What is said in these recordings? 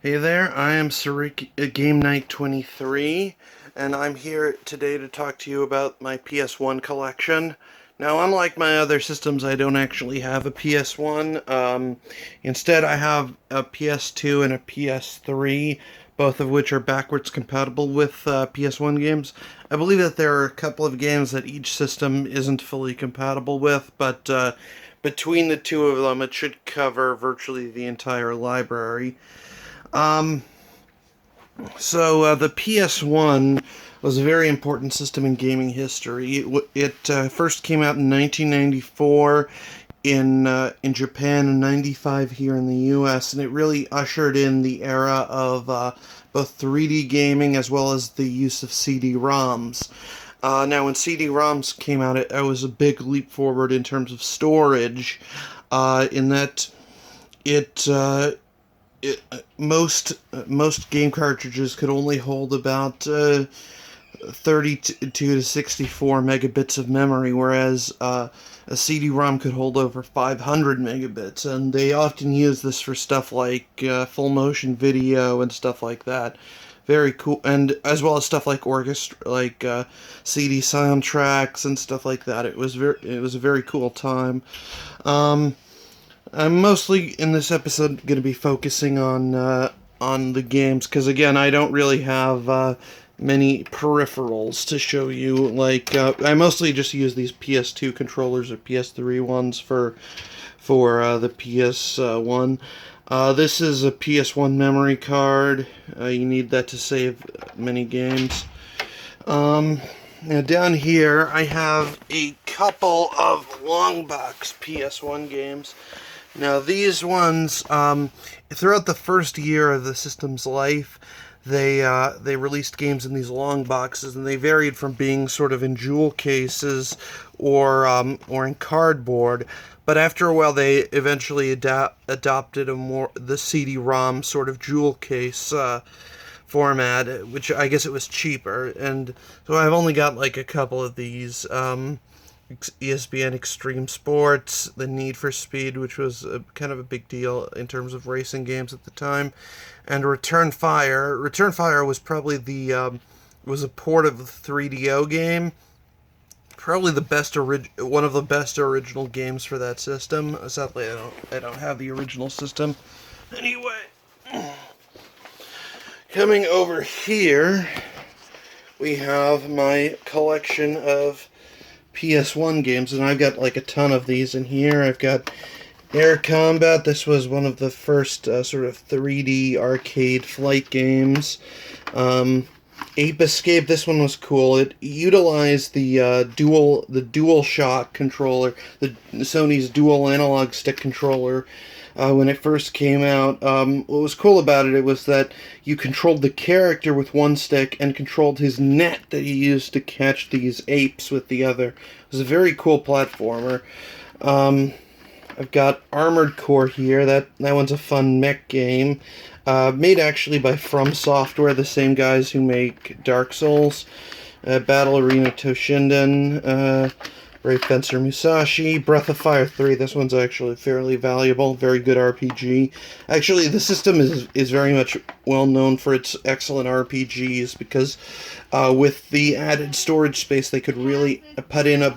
Hey there, I am sriqui23, and I'm here today to talk to you about my PS1 collection. Now, unlike my other systems, I don't actually have a PS1. Instead, I have a PS2 and a PS3, both of which are backwards compatible with PS1 games. I believe that there are a couple of games that each system isn't fully compatible with, but between the two of them, it should cover virtually the entire library. Um, the PS1 was a very important system in gaming history. It first came out in 1994 in Japan and 95 here in the U.S., and it really ushered in the era of both 3D gaming as well as the use of CD-ROMs. Now, when CD-ROMs came out, it was a big leap forward in terms of storage, in that it most game cartridges could only hold about 32 to 64 megabits of memory, whereas a CD-ROM could hold over 500 megabits, and they often use this for stuff like full motion video and stuff like that. Very cool, and as well as stuff like CD soundtracks and stuff like that. It was a very cool time. Um, I'm mostly in this episode going to be focusing on the games because again I don't really have many peripherals to show you. I mostly just use these PS2 controllers or PS3 ones for the PS1. This is a PS1 memory card. You need that to save many games. Now down here I have a couple of long box PS1 games. Now these ones, throughout the first year of the system's life, they released games in these long boxes, and they varied from being sort of in jewel cases or in cardboard. But after a while, they eventually adopted the CD-ROM sort of jewel case format, which I guess it was cheaper. And so I've only got like a couple of these. ESPN Extreme Sports, the Need for Speed, which was kind of a big deal in terms of racing games at the time, and Return Fire. Return Fire was probably was a port of the 3DO game. Probably one of the best original games for that system. Sadly, I don't have the original system. Anyway, coming over here, we have my collection of PS1 games, and I've got like a ton of these in here. I've got Air Combat. This was one of the first sort of 3D arcade flight games. Ape Escape. This one was cool. It utilized the Dual Shock controller, the Sony's dual analog stick controller. When it first came out, what was cool about it was that you controlled the character with one stick and controlled his net that he used to catch these apes with the other. It was a very cool platformer. I've got Armored Core here. That one's a fun mech game. Made actually by From Software, the same guys who make Dark Souls. Battle Arena Toshinden. Brave Fencer Musashi, Breath of Fire 3. This one's actually fairly valuable, very good RPG. Actually, the system is very much well known for its excellent RPGs because with the added storage space, they could really put in a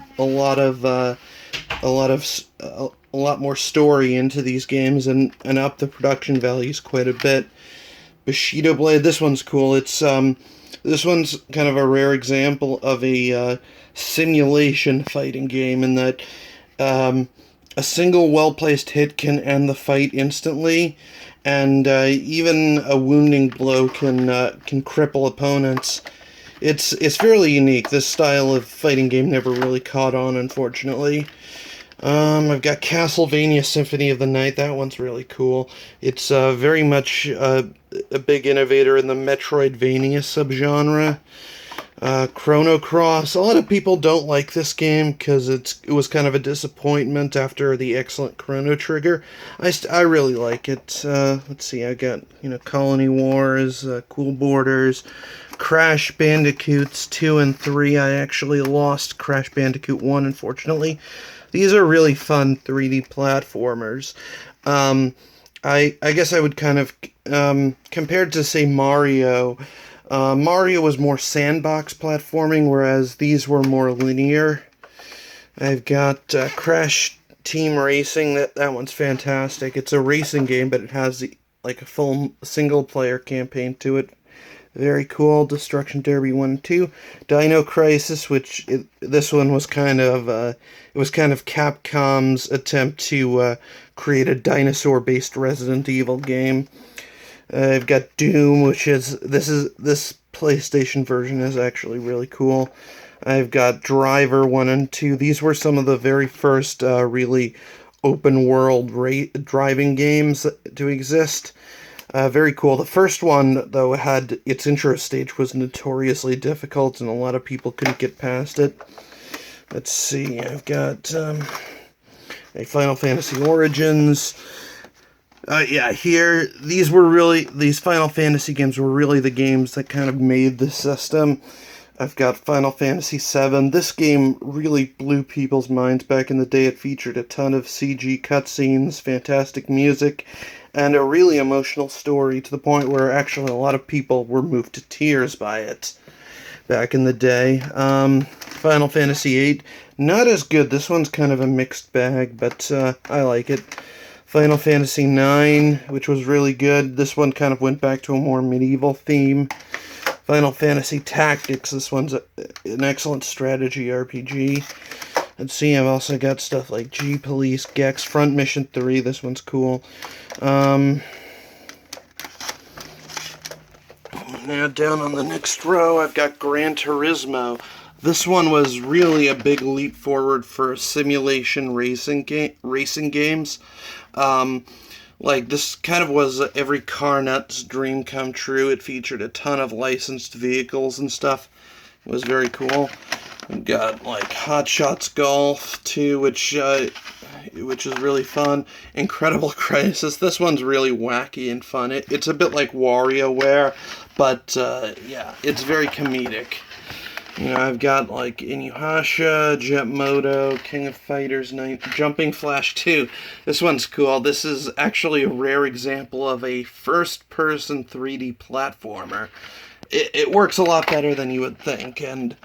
lot more story into these games and up the production values quite a bit. Bushido Blade. This one's cool. This one's kind of a rare example of a simulation fighting game in that a single well-placed hit can end the fight instantly, and even a wounding blow can cripple opponents. It's fairly unique. This style of fighting game never really caught on, unfortunately. I've got Castlevania Symphony of the Night. That one's really cool. It's very much a big innovator in the Metroidvania subgenre. Chrono Cross. A lot of people don't like this game because it was kind of a disappointment after the excellent Chrono Trigger. I really like it. Let's see, I got Colony Wars, Cool Borders, Crash Bandicoots 2 and 3. I actually lost Crash Bandicoot 1, unfortunately. These are really fun 3D platformers. I guess I would kind of compared to say Mario. Mario was more sandbox platforming, whereas these were more linear. I've got Crash Team Racing. That one's fantastic. It's a racing game, but it has like a full single player campaign to it. Very cool. Destruction Derby 1 and 2. Dino Crisis, this one was kind of it was kind of Capcom's attempt to create a dinosaur-based Resident Evil game. I've got Doom, this PlayStation version is actually really cool. I've got Driver 1 and 2. These were some of the very first really open world driving games to exist. Very cool. The first one, though, had its intro stage was notoriously difficult, and a lot of people couldn't get past it. Let's see. I've got a Final Fantasy Origins. Here these Final Fantasy games were really the games that kind of made the system. I've got Final Fantasy VII. This game really blew people's minds back in the day. It featured a ton of CG cutscenes, fantastic music, and a really emotional story to the point where actually a lot of people were moved to tears by it back in the day. Final Fantasy VIII, not as good. This one's kind of a mixed bag, but I like it. Final Fantasy IX, which was really good. This one kind of went back to a more medieval theme. Final Fantasy Tactics, this one's an excellent strategy RPG. Let's see, I've also got stuff like G-Police, Gex, Front Mission 3, this one's cool. Now down on the next row, I've got Gran Turismo. This one was really a big leap forward for simulation racing games. Like, this kind of was every car nut's dream come true. It featured a ton of licensed vehicles and stuff. It was very cool. We've got, like, Hot Shots Golf, too, which is really fun. Incredible Crisis. This one's really wacky and fun. It's a bit like WarioWare, but, yeah, it's very comedic. You know, I've got, like, Inuyasha, Jet Moto, King of Fighters 9, Jumping Flash 2. This one's cool. This is actually a rare example of a first-person 3D platformer. It works a lot better than you would think, and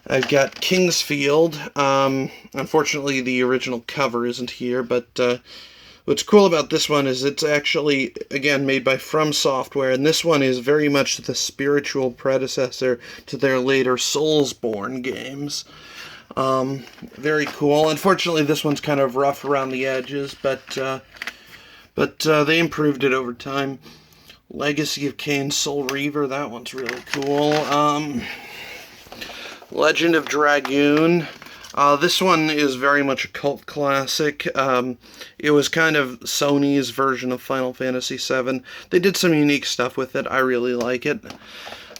I've got Kingsfield. Unfortunately, the original cover isn't here, but what's cool about this one is it's actually, again, made by From Software, and this one is very much the spiritual predecessor to their later Soulsborne games. Very cool. Unfortunately, this one's kind of rough around the edges, but they improved it over time. Legacy of Kain Soul Reaver, that one's really cool. Legend of Dragoon. This one is very much a cult classic. It was kind of Sony's version of Final Fantasy VII. They did some unique stuff with it. I really like it.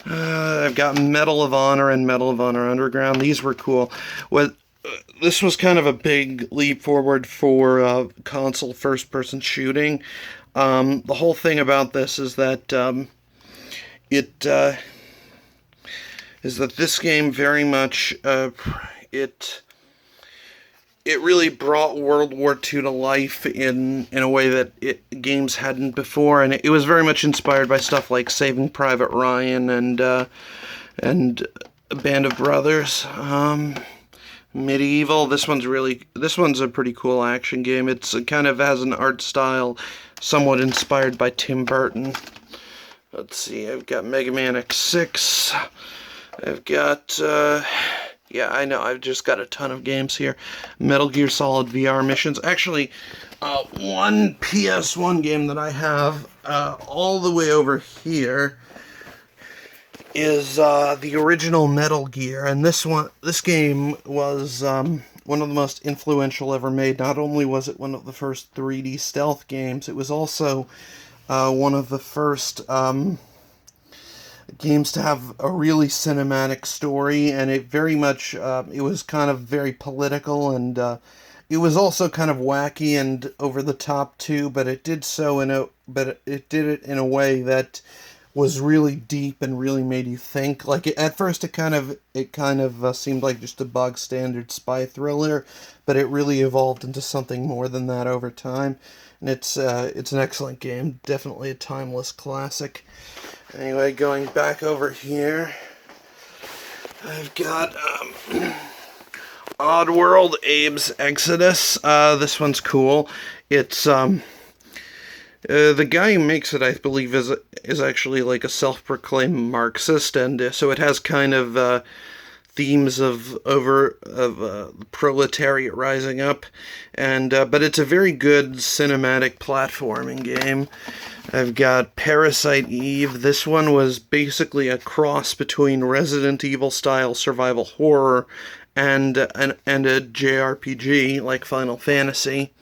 I've got Medal of Honor and Medal of Honor Underground. These were cool. This was kind of a big leap forward for console first-person shooting. The whole thing about this is that this game very much it really brought World War II to life in a way that games hadn't before, and it was very much inspired by stuff like Saving Private Ryan and Band of Brothers. Medieval. This one's a pretty cool action game. It kind of has an art style somewhat inspired by Tim Burton. Let's see. I've got Mega Man X6. I've got yeah, I know, I've just got a ton of games here. Metal Gear Solid VR Missions. Actually, one PS1 game that I have all the way over here is the original Metal Gear, and this game was one of the most influential ever made. Not only was it one of the first 3D stealth games, it was also one of the first games to have a really cinematic story, and it very much it was kind of very political, and it was also kind of wacky and over the top too, but it did it in a way that was really deep and really made you think. Like at first, it kind of seemed like just a bog standard spy thriller, but it really evolved into something more than that over time. And it's an excellent game, definitely a timeless classic. Anyway, going back over here, I've got Oddworld: Abe's Exodus. This one's cool. It's the guy who makes it, I believe, is actually like a self-proclaimed Marxist, and so it has kind of themes of proletariat rising up, and but it's a very good cinematic platforming game. I've got Parasite Eve. This one was basically a cross between Resident Evil style survival horror and a JRPG like Final Fantasy.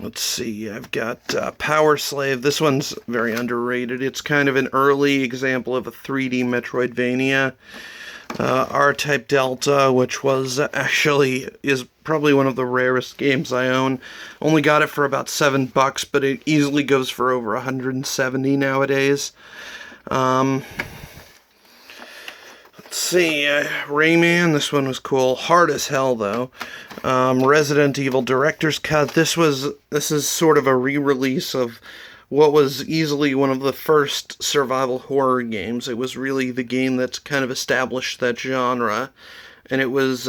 Let's see, I've got Power Slave. This one's very underrated. It's kind of an early example of a 3D Metroidvania. R-Type Delta, which is probably one of the rarest games I own. Only got it for about $7, but it easily goes for over 170 nowadays. Let's see, Rayman, this one was cool. Hard as hell, though. Resident Evil Director's Cut. This is sort of a re-release of what was easily one of the first survival horror games. It was really the game that's kind of established that genre, and it was,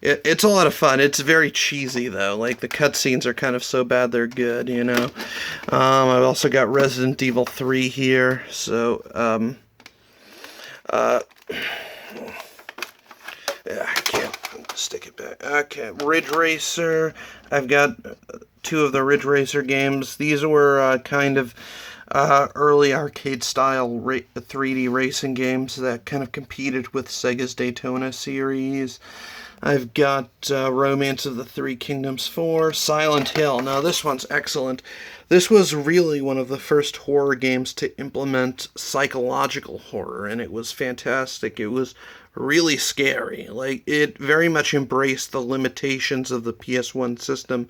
it's a lot of fun. It's very cheesy, though. Like, the cutscenes are kind of so bad they're good, you know? I've also got Resident Evil 3 here, so, yeah, I can't stick it back. Okay, Ridge Racer. I've got two of the Ridge Racer games. These were kind of early arcade-style 3D racing games that kind of competed with Sega's Daytona series. I've got Romance of the Three Kingdoms 4, Silent Hill. Now, this one's excellent. This was really one of the first horror games to implement psychological horror, and it was fantastic. It was really scary. Like, it very much embraced the limitations of the PS1 system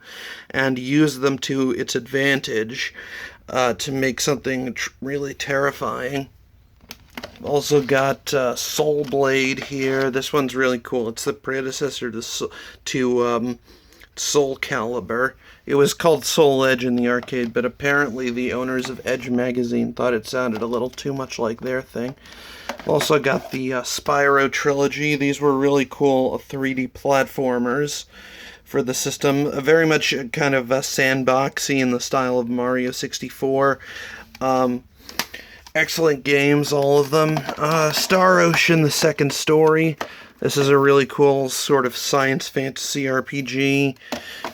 and used them to its advantage to make something really terrifying. Also got Soul Blade here. This one's really cool. It's the predecessor to Soul Calibur. It was called Soul Edge in the arcade, but apparently the owners of Edge magazine thought it sounded a little too much like their thing. Also got the Spyro trilogy. These were really cool 3D platformers for the system. Very much kind of sandboxy in the style of Mario 64. Excellent games, all of them. Star Ocean: The Second Story. This is a really cool sort of science fantasy RPG.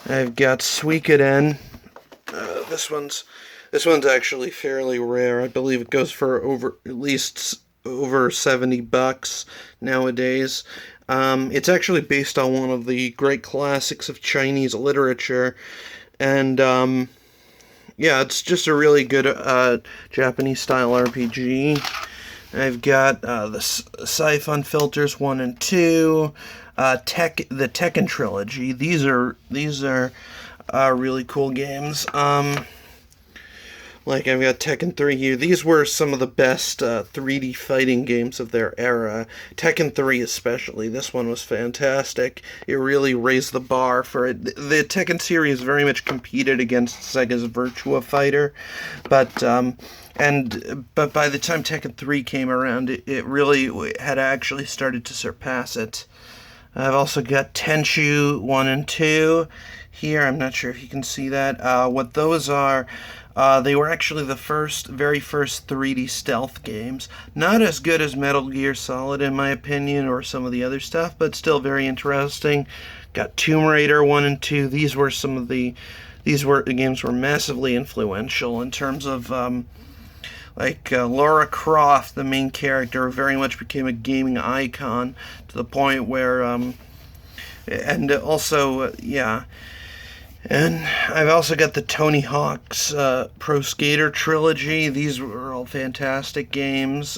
I've got Suikoden. This one's actually fairly rare. I believe it goes for at least over $70 nowadays. It's actually based on one of the great classics of Chinese literature, and yeah, it's just a really good Japanese-style RPG. I've got the Sci-Fi Filters 1 and 2, the Tekken trilogy. These are really cool games. Like, I've got Tekken 3 here. These were some of the best 3D fighting games of their era. Tekken 3 especially. This one was fantastic. It really raised the bar for it. The Tekken series very much competed against Sega's Virtua Fighter, but by the time Tekken 3 came around, it really had actually started to surpass it. I've also got Tenchu 1 and 2 here. I'm not sure if you can see that. What those are, they were actually the very first 3D stealth games. Not as good as Metal Gear Solid, in my opinion, or some of the other stuff, but still very interesting. Got Tomb Raider 1 and 2. These games were massively influential in terms of, Lara Croft, the main character, very much became a gaming icon to the point where, and also, yeah. And I've also got the Tony Hawk's Pro Skater trilogy. These were all fantastic games.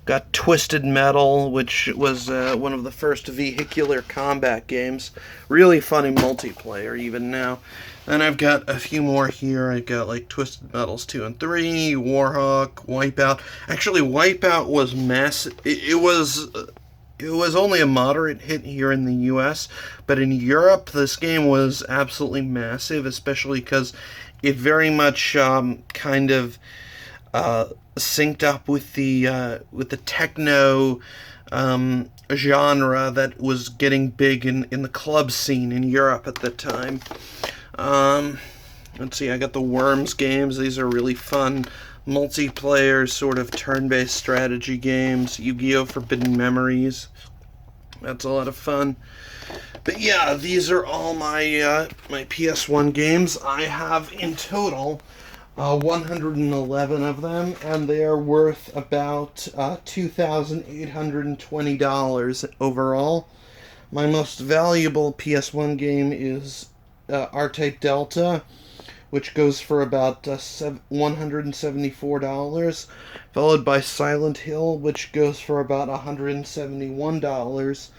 Got Twisted Metal, which was one of the first vehicular combat games. Really funny multiplayer even now. Then I've got a few more here. I've got like Twisted Metals 2 and 3, Warhawk, Wipeout. Actually, Wipeout was massive. It was only a moderate hit here in the US, but in Europe, this game was absolutely massive, especially because it very much kind of synced up with the techno genre that was getting big in the club scene in Europe at the time. Let's see, I got the Worms games. These are really fun multiplayer sort of turn-based strategy games. Yu-Gi-Oh! Forbidden Memories. That's a lot of fun. But yeah, these are all my my PS1 games. I have in total 111 of them, and they are worth about $2,820 overall. My most valuable PS1 game is R-Type Delta, which goes for about $174, followed by Silent Hill, which goes for about $171.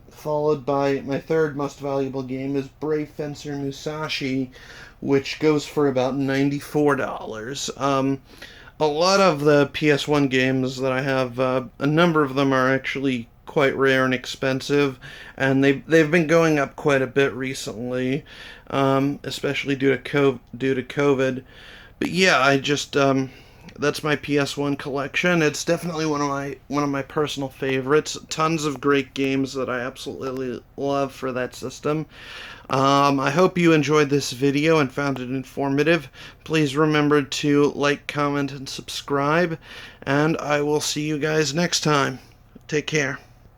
Followed by my third most valuable game is Brave Fencer Musashi, which goes for about $94. A lot of the PS1 games that I have, a number of them are actually quite rare and expensive, and they've been going up quite a bit recently, especially due to COVID. But yeah, I just that's my PS1 collection. It's definitely one of my personal favorites. Tons of great games that I absolutely love for that system. I hope you enjoyed this video and found it informative. Please remember to like, comment, and subscribe, and I will see you guys next time. Take care.